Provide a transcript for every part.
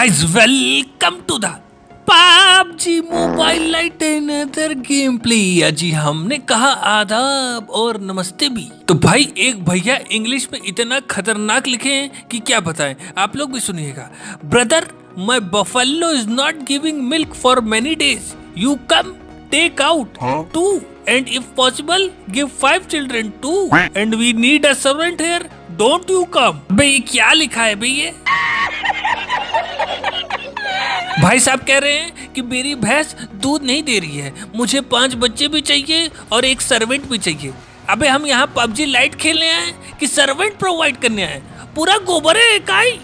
Guys, welcome to the PUBG Mobile Lite another gameplay। जी हमने कहा आदाब और नमस्ते भी। तो भाई एक भैया इंग्लिश में इतना खतरनाक लिखे हैं कि क्या बताएं, आप लोग भी सुनिएगा। Brother, my buffalo is not giving milk for many days, you come take out 2 and if possible give 5 children too and we need a servant here, don't you come। भाई क्या लिखा है भाई ये? भाई साहब कह रहे हैं कि मेरी भैंस दूध नहीं दे रही है, मुझे 5 बच्चे भी चाहिए और एक सर्वेंट भी चाहिए। अबे हम यहाँ PUBG लाइट खेलने आए कि सर्वेंट प्रोवाइड करने आए? पूरा गोबर है काई।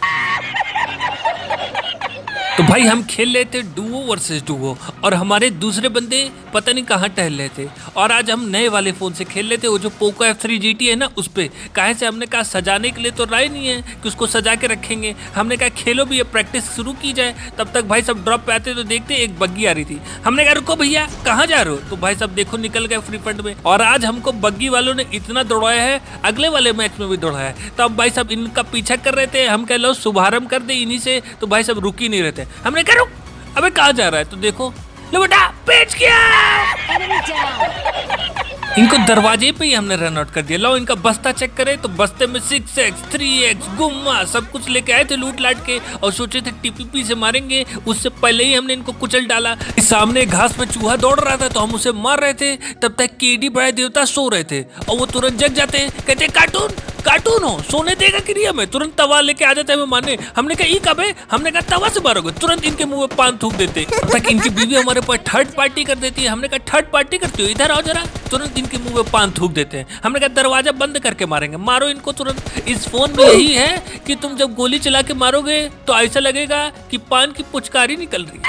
तो भाई हम खेल रहे थे डुओ वर्सेस डुओ और हमारे दूसरे बंदे पता नहीं कहाँ टहल रहे थे। और आज हम नए वाले फ़ोन से खेल रहे थे, वो जो पोको F3 GT है ना, उस पर। काहे से हमने कहा सजाने के लिए तो राय नहीं है कि उसको सजा के रखेंगे, हमने कहा खेलो भी, ये प्रैक्टिस शुरू की जाए। तब तक भाई सब ड्रॉप पे आते तो देखते एक बग्गी आ रही थी। हमने कहा रुको भैया कहाँ जा रहे हो? तो भाई सब देखो निकल गए फ्री फंड में। और आज हमको बग्गी वालों ने इतना दौड़ाया है, अगले वाले मैच में भी दौड़ाया है। तो अब भाई सब इनका पीछा कर रहे थे, हम कह लो शुभारंभ कर दे इन्हीं से। तो भाई सब रुक ही नहीं रहते। हमने कहा रुक, अबे कहाँ जा रहा है? तो देखो लो बेटा पेच किया। इनको दरवाजे पे ही हमने रन आउट कर दिया। लो इनका बस्ता चेक करें तो बस्ते में 6x 3x गुम्मा सब कुछ लेके आए थे लूट लाट के, और सोचे थे टीपीपी से मारेंगे, उससे पहले ही हमने इनको कुचल डाला। सामने घास पे चूहा दौड़ रहा था तो हम उसे मार रहे थे, तब तक केडी बड़े देवता सो रहे थे और वो तुरंत जग जाते हैं, कहते कार्टून कार्टून हो सोने देगा कि नहीं हमें? तुरंत तवा लेके आ जाते हैं हमें मारने। हमने कहा ई कब है? हमने कहा तवा से मारोगे, तुरंत इनके मुंह में पान थूक देते। तक इनकी बीवी हमारे पास थर्ड पार्टी कर देती है। हमने कहा थर्ड पार्टी करती हो, इधर आओ जरा। तुरंत इनके मुंह में पान थूक देते हैं। हमने कहा दरवाजा बंद करके मारेंगे, मारो इनको तुरंत। इस फोन में यही है कि तुम जब गोली चला के मारोगे तो ऐसा लगेगा कि पान की पुचकारी निकल रही है।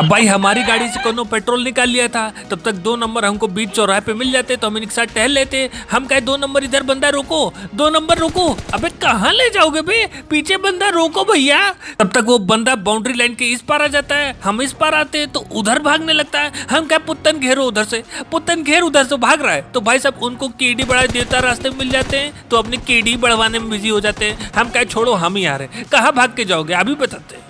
भाई हमारी गाड़ी से कोनो पेट्रोल निकाल लिया था, तब तक 2 नंबर हमको बीच चौराहे पे मिल जाते तो हम इनके साथ टहल लेते। हम कहे 2 नंबर इधर बंदा रोको, 2 नंबर रोको। अबे कहाँ ले जाओगे बे? पीछे बंदा रोको भैया। तब तक वो बंदा बाउंड्री लाइन के इस पार आ जाता है, हम इस पार आते हैं तो उधर भागने लगता है। हम कहे पुत्तन घेरो उधर से, पुत्तन घेर उधर से, भाग रहा है। तो भाई साहब उनको केडी बढ़ा देवता रास्ते में मिल जाते हैं तो अपनी केडी बढ़वाने में बिजी हो जाते हैं। हम कहे छोड़ो हम ही आ रहे, कहाँ भाग के जाओगे अभी बताते हैं।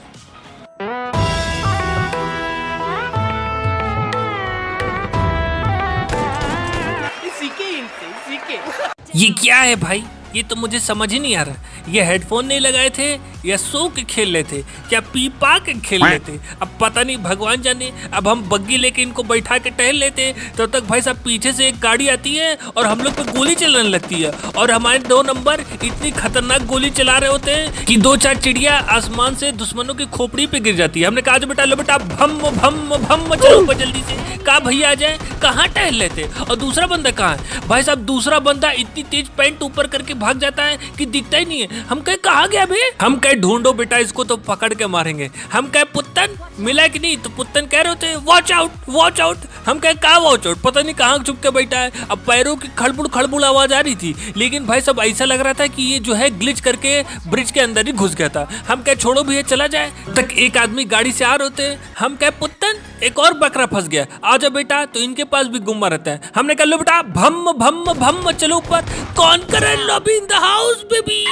ये क्या है भाई? ये तो मुझे समझ ही नहीं आ रहा। ये हेडफोन नहीं लगाए थे या सो के खेल रहे थे, क्या पी पा के खेल रहे थे? अब पता नहीं, भगवान जाने। अब हम बग्गी लेके इनको बैठा के टहल लेते, तब तक भाई साहब पीछे से एक गाड़ी आती है और हम लोग पे गोली चलने लगती है। और हमारे 2 नंबर इतनी खतरनाक गोली चला रहे होते हैं कि 2-4 चिड़िया आसमान से दुश्मनों की खोपड़ी पे गिर जाती है। हमने कहा बेटा लो बेटा भम भम भम चलो ऊपर जल्दी से। कहा भैया आ जाए, कहाँ टहल लेते? और दूसरा बंदा कहाँ है? भाई साहब दूसरा बंदा इतनी तेज पैंट ऊपर करके भाग जाता है कि दिखता ही नहीं है। हम कहे कहाँ गया बे? हम कहे ढूंढो बेटा इसको तो पकड़ के मारेंगे। हम कहे पुत्तन मिला कि नहीं? तो पुत्तन कह रहे होते वॉच आउट वॉच आउट। हम कहे कहाँ वॉच आउट? पता नहीं कहाँ छुप के बैठा है। अब पैरों की खड़बुड़ खड़बुड़ आवाज आ रही थी, लेकिन भाई साहब ऐसा लग रहा था कि ये जो है ग्लिच करके ब्रिज के अंदर ही घुस गया था। हम कहे छोड़ो भैया चला जाए। तक एक आदमी गाड़ी से आ रहे होते, हम कहे पुत्तन एक और बकरा फंस गया, आ जाओ बेटा। तो इनके पास भी गुम्मा रहता है। हमने कहा लो बेटा भम भम भम चलो ऊपर। कौन करे lobby in the house baby.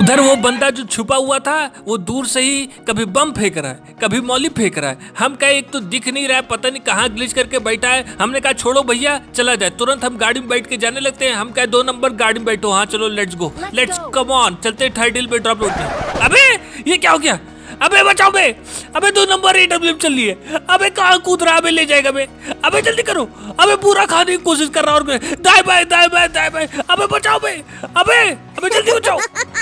उधर वो बंदा जो छुपा हुआ था वो दूर से ही कभी बम फेंक रहा है, कभी मौली फेंक रहा है। हम कहे एक तो दिख नहीं रहा है, पता नहीं कहाँ ग्लिच करके बैठा है। हमने कहा छोड़ो भैया चला जाए। तुरंत हम गाड़ी में बैठ के जाने लगते हैं। हम कहे 2 नंबर गाड़ी में बैठो, हाँ चलो let's go, let's come on, चलते थर्ड हिल पे ड्रॉप लोड। अबे ये क्या हो गया? अबे बचाओ बे, अबे 2 नंबर AWM चल रही है। अबे कहाँ कूद रहा है? अबे ले जाएगा बे, अबे जल्दी करो। अबे पूरा खाने की कोशिश कर रहा और दाएं बाएं दाएं बाएं दाएं बाएं। अबे बचाओ बे, अबे अबे जल्दी बचाओ,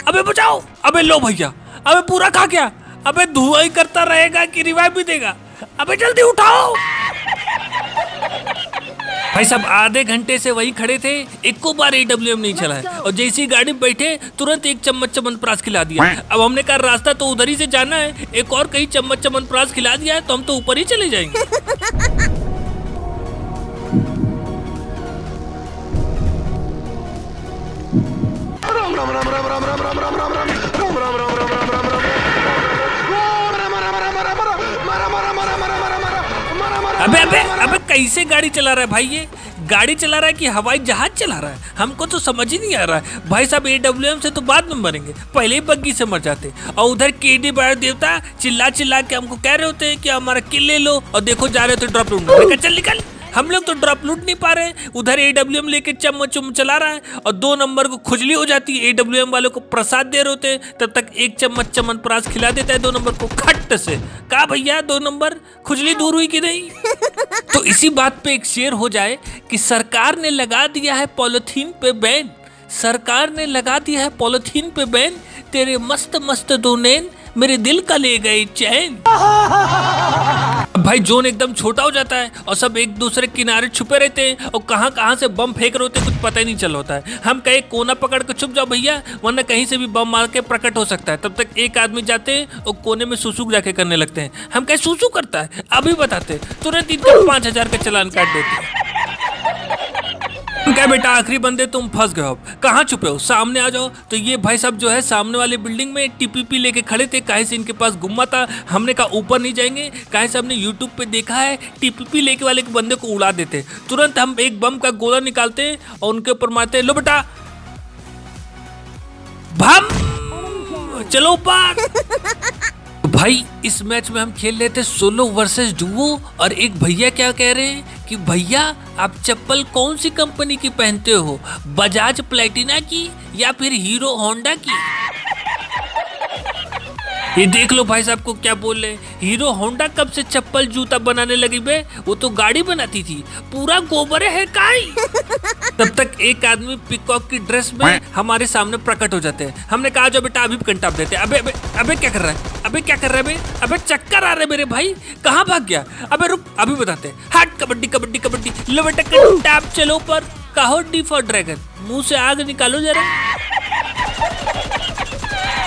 अबे बचाओ। अबे लो भैया, अबे पूरा खा गया। अबे धुआं ही करता रहेगा कि रिवाइव भी देगा? अबे जल्दी उठाओ। भाई साहब आधे घंटे से वही खड़े थे, एको बार AWM नहीं चला है। और जैसी गाड़ी में बैठे तुरंत एक चम्मच च्यवनप्राश खिला दिया। अब हमने कहा रास्ता तो उधर ही से जाना है, एक और कहीं चम्मच च्यवनप्राश खिला दिया है तो हम तो ऊपर ही चले जाएंगे। अबे अबे अबे कैसे गाड़ी चला रहा है भाई, ये गाड़ी चला रहा है कि हवाई जहाज चला रहा है, हमको तो समझ ही नहीं आ रहा है। भाई साहब AWM से तो बाद में मरेंगे, पहले ही बग्गी से मर जाते। और उधर केडी बार देवता चिल्ला चिल्ला के हमको कह रहे होते हैं कि हमारा किल ले लो, और देखो जा रहे हो तो ड्रॉप लूट, चल निकल। हम लोग तो ड्रॉप लूट नहीं पा रहे, उधर AWM लेके चम्मच चला रहा है, और 2 नंबर को खुजली हो जाती है। AWM वालों को प्रसाद दे रहे होते हैं, तब तक 1 चम्मच च्यवनप्राश खिला देता है 2 नंबर को खट्ट से। कहा भैया 2 नंबर खुजली दूर हुई कि नहीं? तो इसी बात पे एक शेर हो जाए कि सरकार ने लगा दिया है पॉलिथीन पे बैन, सरकार ने लगा दिया है पॉलिथीन पे बैन, तेरे मस्त मस्त 2 नैन मेरे दिल का ले गए चैन। भाई जोन एकदम छोटा हो जाता है और सब एक दूसरे किनारे छुपे रहते हैं और कहां कहां से बम फेंक रहे होते हैं, कुछ पता ही नहीं चल होता है। हम कहे कोना पकड़ के छुप जाओ भैया, वरना कहीं से भी बम मार के प्रकट हो सकता है। तब तक एक आदमी जाते हैं और कोने में सुसु जाके करने लगते हैं। हम कहे सुसु करता है, अभी बताते, तुरंत इनका 5000 का चालान काट देते हैं। क्या बेटा आखिरी बंदे तुम फंस गए हो, कहाँ छुपे हो, सामने आ जाओ। तो ये भाई साहब जो है सामने वाले बिल्डिंग में TPP लेके खड़े थे, काहे से इनके पास गुम्मा था। हमने कहा ऊपर नहीं जाएंगे, काहे से हमने YouTube पे देखा है TPP लेके वाले के बंदे को उड़ा देते। तुरंत हम एक बम का गोला निकालते और उनके ऊपर मारते, लो बेटा भम चलो ऊपर। भाई इस मैच में हम खेल रहे थे सोलो वर्सेस डुओ, और एक भैया क्या कह रहे हैं कि भैया आप चप्पल कौन सी कंपनी की पहनते हो, बजाज प्लेटिना की या फिर हीरो होंडा की? ये देख लो भाई साहब को क्या बोल रहे हैं, हीरो होंडा कब से चप्पल जूता बनाने लगी बे, वो तो गाड़ी बनाती थी, पूरा गोबर है काई। तब तक एक आदमी पिकॉक की ड्रेस में हमारे सामने प्रकट हो जाते हैं। हमने कहा जो बेटा अभी कंटाप देते। अबे अबे अबे क्या कर रहा है, अबे क्या कर रहा है बे, अबे चक्कर आ रहे मेरे भाई, कहाँ भाग गया, अबे रुक अभी बताते। हट कबड्डी कबड्डी कबड्डी, लो बेटा कंटाप चलो ऊपर। कहो डी फॉर ड्रैगन, मुंह से आग निकालो जरा।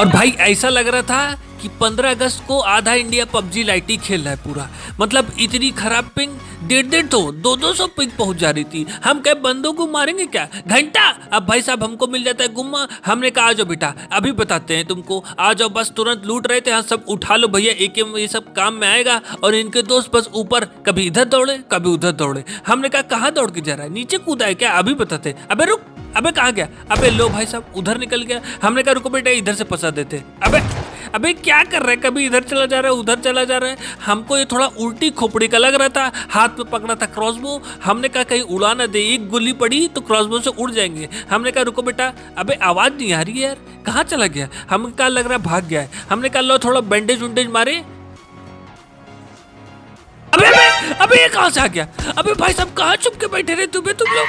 और भाई ऐसा लग रहा था कि 15 अगस्त को आधा इंडिया PUBG लाइट ही खेल रहा है पूरा, मतलब इतनी खराब पिंग, 150 तो 200 पिंग पहुंच जा रही थी। हम कहे बंदों को मारेंगे क्या घंटा, अब भाई साहब हमको मिल जाता है गुम्मा। हमने कहा आ जाओ बेटा अभी बताते हैं तुमको, आ जाओ, बस तुरंत लूट रहे थे, हाँ सब उठा लो भैया, AK ये सब काम में आएगा। और इनके दोस्त बस ऊपर कभी इधर दौड़े कभी उधर दौड़े। हमने कहा कहाँ दौड़ के जा रहा है, नीचे कूदा है क्या, अभी बताते। अबे रुक, अबे कहाँ गया, अबे लो भाई साहब उधर निकल गया। हमने कहा रुको बेटा इधर से फंसा देते। अबे क्या कर रहा है, कभी इधर चला जा रहा है उधर चला जा रहा है। हमको ये थोड़ा उल्टी खोपड़ी का लग रहा था, हाथ में पकड़ा था क्रॉसबो। हमने कहा कहीं उड़ा ना दे, एक गोली पड़ी तो क्रॉसबो से उड़ जाएंगे। हमने कहा रुको बेटा, अबे आवाज नहीं आ रही है यार, कहाँ चला गया। हमें कहा लग रहा है भाग गया है। हमने कहा लो थोड़ा बैंडेज उंडेज मारे। अबे अबे अबे ये कहाँ से आ गया, अबे भाई साहब कहाँ छुप के बैठे रहे तुम लोग।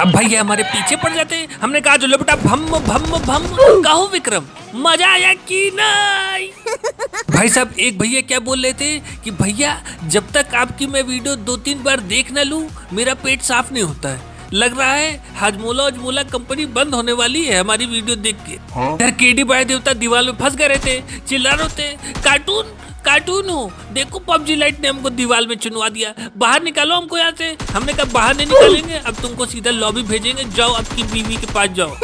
अब भाई ये हमारे पीछे पड़ जाते हैं। हमने कहा जो लो बेटा भम भम भम, कहो विक्रम मजा आया कि नहीं। भाई साहब एक भैया क्या बोल रहे थे कि भैया जब तक आपकी मैं वीडियो 2-3 बार देख ना लूं मेरा पेट साफ नहीं होता है। लग रहा है हाजमोला कंपनी बंद होने वाली है हमारी वीडियो देख के। इधर केडी बाय देवता दीवार में फंस गए रहते, चिल्ला रहे होते कार्टून हो, देखो PUBG लाइट ने हमको दीवार में चुनवा दिया, बाहर निकालो हमको यहाँ से। हमने कहा बाहर नहीं निकालेंगे, अब तुमको सीधा लॉबी भेजेंगे, जाओ आपकी बीवी के पास जाओ।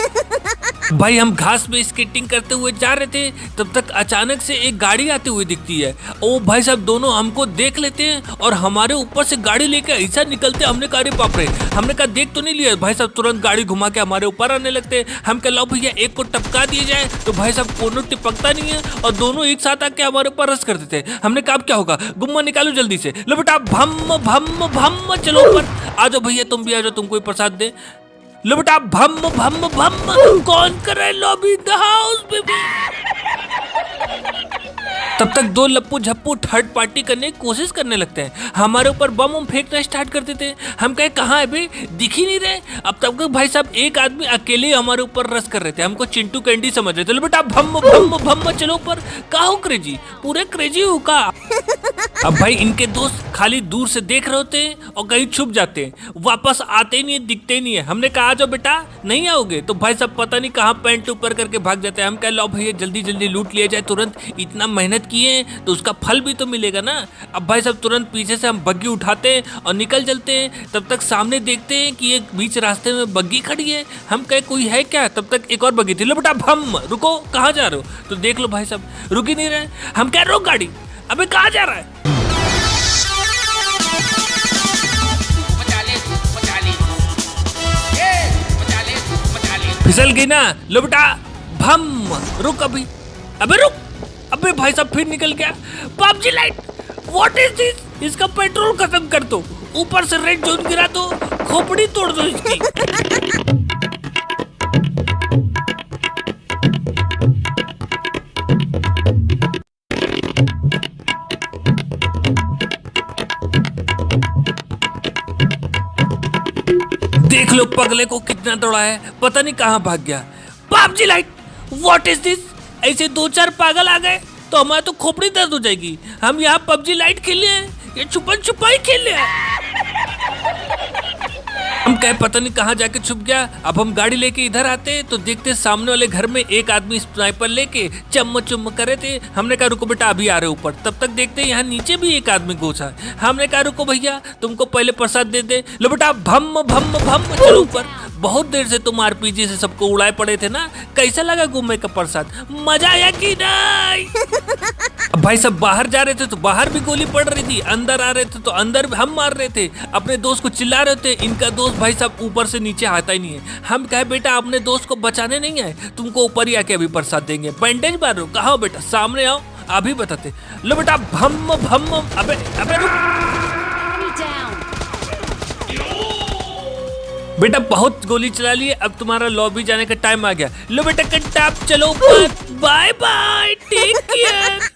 भाई हम घास में स्केटिंग करते हुए जा रहे थे, तब तक अचानक से एक गाड़ी आते हुए दिखती है। ओ भाई साहब दोनों हमको देख लेते हैं और हमारे ऊपर से गाड़ी लेके ऐसा निकलते। हमने कहा अरे बाप रे, हमने कहा देख तो नहीं लिया। भाई साहब तुरंत गाड़ी घुमा के हमारे ऊपर आने लगते। हम कह लो भैया एक को टपका दिया जाए, तो भाई साहब कोनो टिपकता नहीं है और दोनों एक साथ आके हमारे ऊपर रस करते थे। हमने कहा अब क्या होगा, गुम्मा निकालो जल्दी से, लो बेटा भम भम भम चलो ऊपर आ जाओ भैया, तुम भी आ जाओ, तुमको प्रसाद दे। लो बेटा भम भम भम, कौन कर रहा है लॉबी द हाउस बेबी। तब तक 2 लप्पू झप्पू थर्ड पार्टी करने की कोशिश करने लगते हैं, हमारे ऊपर बम फेंकना स्टार्ट कर देते हैं। हम कहे कहाँ है बे, दिख ही नहीं रहे। अब तब तक भाई साहब एक आदमी अकेले हमारे ऊपर रस कर रहे थे, हमको चिंटू कैंडी समझ रहे थे। लो बेटा भम भम भम चलो ऊपर, का हो क्रेजी, पूरे क्रेजी हो का। अब भाई इनके दोस्त खाली दूर से देख रहे होते हैं और कहीं छुप जाते हैं, वापस आते ही नहीं है, दिखते ही नहीं है। हमने कहा जो बेटा नहीं आओगे, तो भाई साहब पता नहीं कहाँ पैंट ऊपर करके भाग जाते हैं। हम कह लो भैया जल्दी जल्दी लूट लिया जाए, तुरंत इतना मेहनत किए तो उसका फल भी तो मिलेगा ना। अब भाई साहब तुरंत पीछे से हम बग्गी उठाते हैं और निकल चलते हैं। तब तक सामने देखते हैं कि एक बीच रास्ते में बग्गी खड़ी है। हम कहे कोई है क्या, तब तक एक और बग्गी थी। लो बेटा भम, रुको कहाँ जा रहे हो, तो देख लो भाई साहब रुक ही नहीं रहे। हम कह रोक गाड़ी, अबे कहाँ जा रहा है। फिसल गई ना, लो बेटा भम। रुक अभी, अबे रुक, अबे भाई साहब फिर निकल गया। PUBG light, what is this? इसका पेट्रोल खत्म कर दो, ऊपर से रेड जोन गिरा दो, खोपड़ी तोड़ दो इसकी। देख लो पगले को कितना दौड़ा है, पता नहीं कहाँ भाग गया। PUBG light, what is this? ऐसे 2-4 पागल आ गए तो हमारी तो खोपड़ी दर्द हो जाएगी। हम यहाँ पबजी लाइट खेले हैं, ये छुपन छुपाई खेले हैं। हम कहे पता नहीं कहाँ जाके छुप गया। अब हम गाड़ी लेके इधर आते तो देखते सामने वाले घर में एक आदमी स्नाइपर लेके चम्मच चुम्म कर रहे थे। हमने कहा रुको बेटा अभी आ रहे ऊपर, तब तक देखते यहाँ नीचे भी एक आदमी घुसा। हमने कहा रुको भैया तुमको पहले प्रसाद दे दे। लो बेटा भम भम भम, चलो ऊपर। बहुत देर से तुम आरपीजी से सबको उड़ाए पड़े थे ना, कैसा लगा गुम्मे का प्रसाद? मजा आया कि नहीं? अब भाई सब बाहर जा रहे थे तो बाहर भी गोली पड़ रही थी, अंदर आ रहे थे तो अंदर भी हम मार रहे थे। अपने दोस्त को चिल्ला रहे थे, इनका दोस्त भाई साहब ऊपर से नीचे आता ही नहीं है। हम कहे बेटा अपने दोस्त को बचाने नहीं आए, तुमको ऊपर ही आके अभी प्रसाद देंगे। बैंडेज मार रहे हो, कहा हो बेटा? सामने आओ अभी बताते। लो बेटा भम भम। अबे अबे बेटा बहुत गोली चला लिए, अब तुम्हारा लॉबी जाने का टाइम आ गया। लो बेटा कट्टाप चलो ऊपर, बाय बाय, टेक केयर।